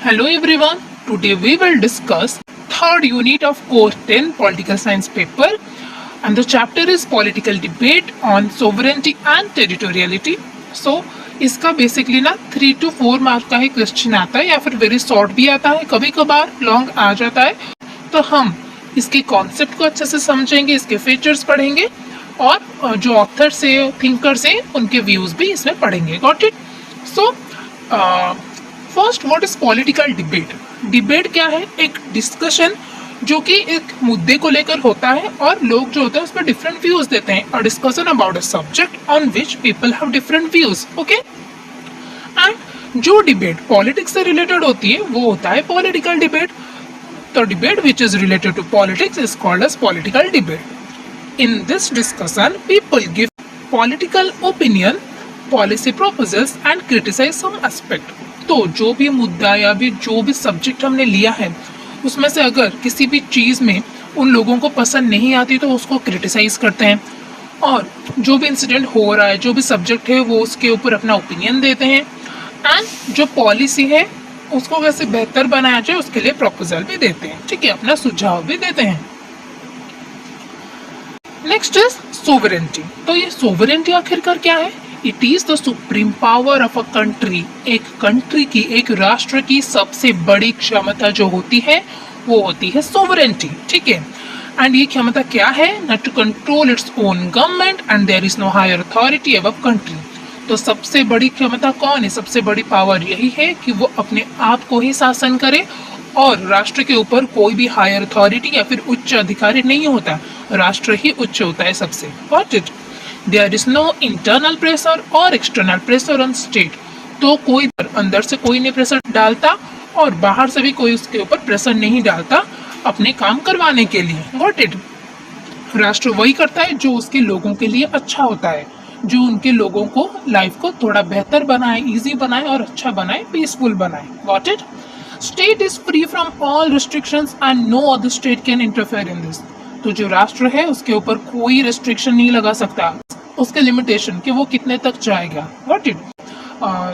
Hello everyone. Today we will discuss third unit of Core 10 Political Science paper and the chapter is Political Debate on Sovereignty and Territoriality. So इसका basically ना 3 to 4 mark का ही question आता है या फिर very short भी आता है, कभी कभार लॉन्ग आ जाता है। तो हम इसके कॉन्सेप्ट को अच्छे से समझेंगे, इसके फीचर्स पढ़ेंगे और जो ऑथर से थिंकर से उनके व्यूज भी इसमें पढ़ेंगे। Got it? So first, what is political debate? Debate क्या है? एक डिस्कशन जो कि एक मुद्दे को लेकर होता है और लोग जो होते हैं उस पर डिफरेंट व्यूज देते हैं। A discussion about a subject on which people have different views. Okay, and जो डिबेट पॉलिटिक्स से रिलेटेड होती है वो होता है पॉलिटिकल डिबेट। तो debate which is related to politics is called as political debate. In this discussion people give political opinion, policy proposals and criticise some aspect. तो जो भी मुद्दा या भी जो भी सब्जेक्ट हमने लिया है उसमें से अगर किसी भी चीज़ में उन लोगों को पसंद नहीं आती तो उसको क्रिटिसाइज करते हैं और जो भी इंसिडेंट हो रहा है, जो भी सब्जेक्ट है वो उसके ऊपर अपना ओपिनियन देते हैं एंड जो पॉलिसी है उसको कैसे बेहतर बनाया जाए उसके लिए प्रपोजल भी देते हैं। ठीक है, अपना सुझाव भी देते हैं। Next is sovereignty. तो ये सोवरेंटी आखिरकार क्या है? It is the supreme power of a country. एक कंट्री की, एक राष्ट्र की सबसे बड़ी क्षमता जो होती है वो होती है सोवरेंटी। ठीक है, एंड ये क्षमता क्या है? Not to control its own government and there is no higher authority above country. तो सबसे बड़ी क्षमता कौन है? सबसे बड़ी पावर यही है कि वो अपने आप को ही शासन करे और राष्ट्र के ऊपर कोई भी हायर अथॉरिटी या फिर उच्च अधिकारी नहीं होता, राष्ट्र ही उच्च होता है सबसे। Got it? There is no internal pressure और एक्सटर्नल प्रेशर ऑन स्टेट। तो कोई अंदर से कोई नहीं प्रेशर डालता और बाहर से भी कोई उसके ऊपर प्रेशर नहीं डालता अपने काम करवाने के लिए। Got it? राष्ट्र वही करता है जो उसके लोगों के लिए अच्छा होता है, जो उनके लोगों को लाइफ को थोड़ा बेहतर बनाए, इजी बनाए और अच्छा बनाए, पीसफुल बनाए। Got it? State is free from all restrictions and no other state can interfere in this. तो जो राष्ट्र है उसके ऊपर कोई रिस्ट्रिक्शन नहीं लगा सकता, उसके लिमिटेशन कि वो कितने तक जाएगा। What it?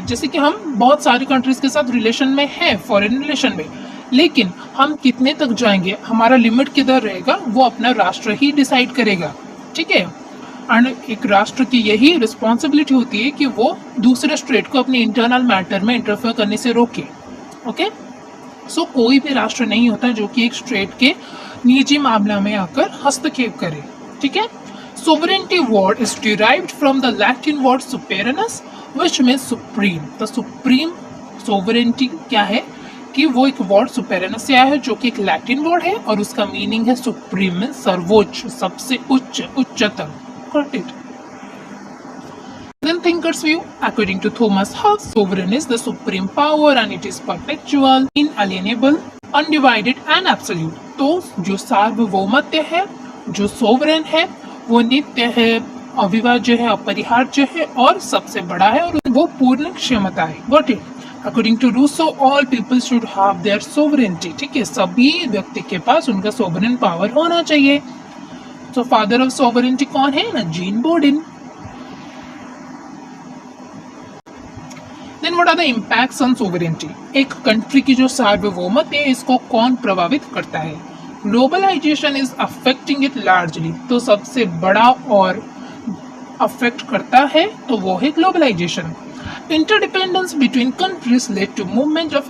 जैसे कि हम बहुत सारी कंट्रीज के साथ रिलेशन में हैं, फॉरेन रिलेशन में, लेकिन हम कितने तक जाएंगे, हमारा लिमिट किधर रहेगा, वो अपना राष्ट्र ही डिसाइड करेगा। ठीक है, एंड एक राष्ट्र की यही रिस्पॉन्सिबिलिटी होती है कि वो दूसरे स्टेट को अपने इंटरनल मैटर में इंटरफेयर करने से रोके। ओके, सो कोई भी राष्ट्र नहीं होता जो कि एक स्टेट के निजी मामला में आकर हस्तक्षेप करे। ठीक है, sovereignty word is derived from the Latin word superinus which means supreme। तो supreme sovereignty क्या है कि वो एक वर्ड superinus से आया है जो कि एक लैटिन वर्ड है और उसका मीनिंग है सुप्रीम, सर्वोच्च, सबसे उच्च, उच्चतम। Got it? Then thinkers view, according to Thomas Hobbes, sovereign is the supreme power and it is perpetual, inalienable, undivided and absolute। तो जो सार्वभौमत्व है, जो सोवरेन है, वो नित्य है, अविभाज्य है, अपरिहार्य है और सबसे बड़ा है और वो पूर्ण क्षमता है। Got it? According to Rousseau, all people should have their sovereignty। ठीक है, सभी व्यक्ति के पास उनका सोवरेन पावर होना चाहिए। तो फादर ऑफ सोवरेनिटी कौन है? ना Jean Bodin. Then what are the impacts on sovereignty? एक कंट्री की जो सार्वभौमत्व है इसको कौन प्रभावित करता है? Globalization is affecting it largely. तो सबसे बड़ा और अफेक्ट करता है तो वो है globalisation. Interdependence between countries led to movement of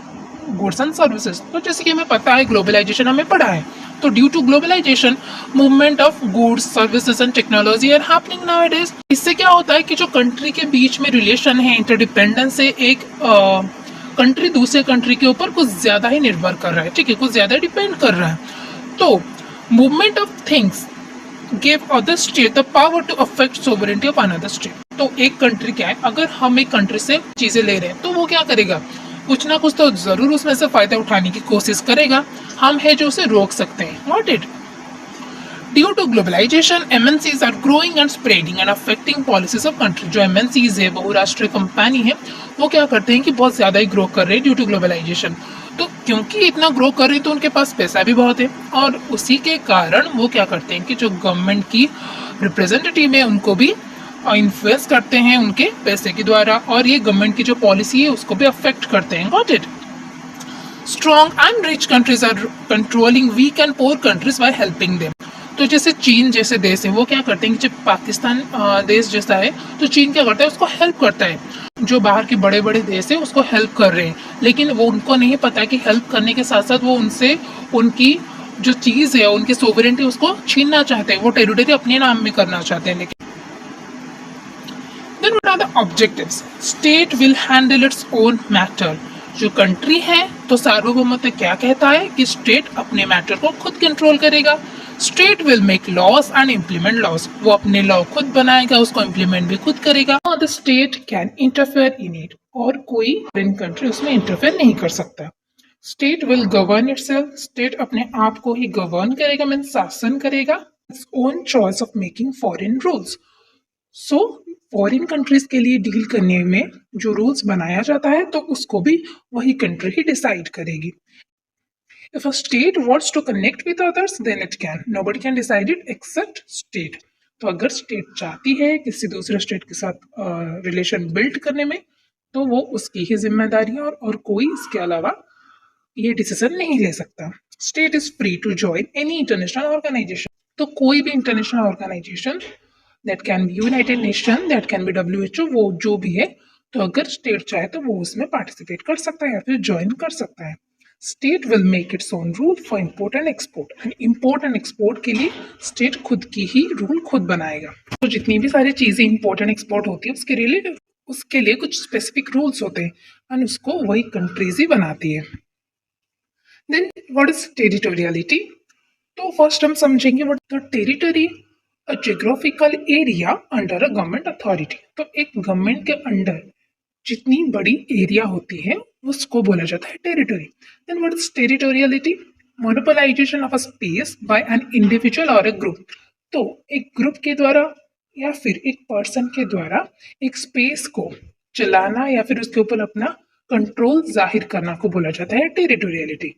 goods and services. तो जैसे कि हमें पता है ग्लोबलाइजेशन हमें पढ़ा है, तो due to globalisation movement of goods, services and technology are happening nowadays. इससे क्या होता है कि जो कंट्री के बीच में रिलेशन है, इंटरडिपेंडेंस से एक कंट्री दूसरे कंट्री के ऊपर कुछ ज्यादा ही निर्भर कर रहा है। ठीक है, कुछ ज्यादा डिपेंड कर रहा है। तो movement of things give other state the power to affect sovereignty of another state. तो एक कंट्री क्या है, अगर हम एक कंट्री से चीजें ले रहे हैं तो वो क्या करेगा, कुछ ना कुछ तो जरूर उसमें से फायदा उठाने की कोशिश करेगा। हम है जो उसे रोक सकते हैं। Got it? Due to globalization, MNCs are growing and spreading and affecting policies of country। जो MNCs है, बहुराष्ट्रीय कंपनी है, वो क्या करते हैं कि बहुत ज्यादा ही ग्रो कर रहे हैं ड्यू टू ग्लोबलाइजेशन। तो क्योंकि इतना ग्रो कर रहे हैं तो उनके पास पैसा भी बहुत है और उसी के कारण वो क्या करते हैं कि जो गवर्नमेंट की रिप्रेजेंटेटिव है उनको भी इन्फ्लुएंस करते हैं उनके पैसे के द्वारा और ये गवर्नमेंट की जो पॉलिसी है उसको भी अफेक्ट करते हैं। Got it? strong and rich countries are controlling weak and poor countries by helping them. तो जैसे चीन जैसे देश है वो क्या करते हैं कि जब पाकिस्तान देश जैसा है तो चीन क्या करता है, उसको हेल्प करता है. जो बाहर के बड़े बड़े देश है उसको हेल्प कर रहे हैं, लेकिन वो उनको नहीं पता कि हेल्प करने के साथ साथ वो उनसे उनकी जो चीज है, उनकी सोवरेंटी उसको छीनना चाहते हैं, वो टेरिटरी अपने नाम में करना चाहते हैं. लेकिन then what are the objectives? State will handle its own matter. जो कंट्री है तो सार्वभौमत्व क्या कहता है कि स्टेट अपने मैटर को खुद कंट्रोल करेगा. State will make loss and implement loss. वो अपने लॉ खुद बनाएगा, उसको इम्प्लीमेंट भी खुद करेगा. The state can interfere in it. और कोई फॉरेन कंट्री उसमें इंटरफेयर नहीं कर सकता. State will govern itself. State अपने आप को ही गवर्न करेगा, मीन शासन करेगा. Its own choice of making foreign rules. So foreign countries के लिए डील करने में जो रूल्स बनाया जाता है तो उसको भी वही कंट्री ही डिसाइड करेगी. If a state wants to connect with others, then it can. Nobody can decide it except state. तो अगर स्टेट चाहती है किसी दूसरे स्टेट के साथ रिलेशन बिल्ड करने में तो वो उसकी ही जिम्मेदारी है, और कोई इसके अलावा ये डिसीजन नहीं ले सकता. State is free to join any international organisation. तो कोई भी international organisation, that can be united nation, that can be WHO, वो जो भी है, तो अगर स्टेट चाहे तो वो उसमें पार्टिसिपेट कर सकता है या फिर ज्वाइन कर सकता है. State will make its own rule for import and export. And import and export के लिए स्टेट खुद की ही रूल खुद बनाएगा. तो जितनी भी सारी चीजें इम्पोर्ट एंड एक्सपोर्ट होती है उसके लिए कुछ स्पेसिफिक रूल्स होते हैं एंड उसको वही कंट्रीज ही बनाती है. Then what is territoriality? तो फर्स्ट हम समझेंगे what the territory, a geographical area under a government authority. तो एक गवर्नमेंट के अंडर जितनी बड़ी एरिया होती है उसको बोला जाता है territory. Then what is territoriality? Monopolisation of a space by an individual और अ ग्रुप. तो एक ग्रुप के द्वारा या फिर एक पर्सन के द्वारा एक स्पेस को चलाना या फिर उसके ऊपर अपना कंट्रोल जाहिर करना को बोला जाता है territoriality.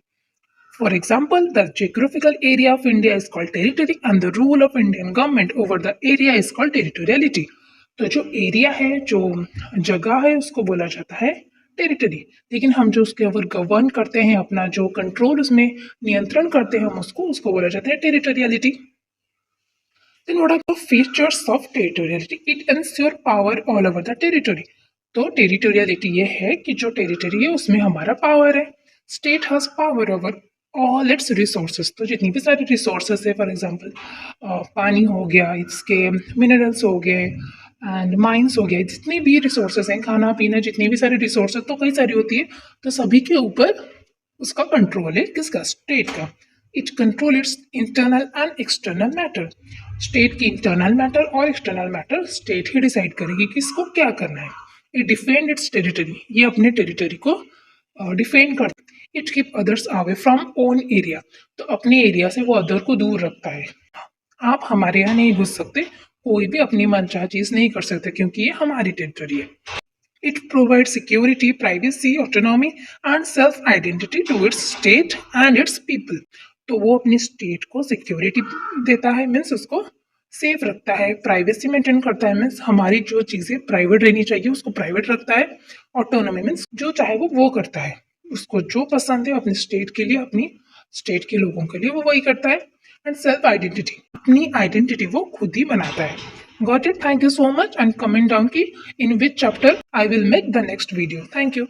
For example, the geographical area of India is called territory and the rule of Indian government over the area is called territoriality. तो जो एरिया है, जो जगह है, उसको बोला जाता है टेरिटरी. लेकिन हम जो उसके ऊपर गवर्न करते हैं, अपना जो कंट्रोल उसमें नियंत्रण करते हैं, हम उसको बोला जाता है territoriality. Then what are the features of territoriality? It ensure power all over the territory. तो टेरिटोरियलिटी ये है कि जो टेरिटरी है उसमें हमारा पावर है. State has power over all it's resources. तो जितनी भी सारी रिसोर्सेज है, फॉर एग्जांपल पानी हो गया, इसके मिनरल्स हो गए एंड माइंस हो गया, जितनी भी रिसोर्सेज हैं, खाना पीना, जितनी भी सारी रिसोर्सेज तो कई सारी होती है, तो सभी के ऊपर उसका कंट्रोल है. किसका? स्टेट का. It control it's internal and external matter. State की इंटरनल मैटर और एक्सटर्नल मैटर स्टेट ही डिसाइड करेगी कि इसको क्या करना है. It defend it's territory. ये अपने टेरिटरी को डिफेंड करता है. It keep others away from own area. तो अपने एरिया से वो अदर को दूर रखता है. आप हमारे यहाँ नहीं घुस सकते, कोई भी अपनी मनचाहा चीज नहीं कर सकते क्योंकि ये हमारी टेरिटरी है. It provide security, privacy, autonomy and self identity to its state and its people. तो वो अपनी स्टेट को सिक्योरिटी देता है, मीन्स उसको सेफ रखता है. प्राइवेसी मेंटेन करता है, मीन्स हमारी जो चीज़ें प्राइवेट रहनी चाहिए उसको प्राइवेट रखता है. ऑटोनॉमी मीन्स जो चाहे वो करता है, उसको जो पसंद है अपनी स्टेट के लिए, अपनी स्टेट के लोगों के लिए वो वही करता है. एंड सेल्फ आइडेंटिटी, अपनी आइडेंटिटी वो खुद ही बनाता है. Got it? Thank you so much. And comment down की in which chapter I will make the next video. Thank you.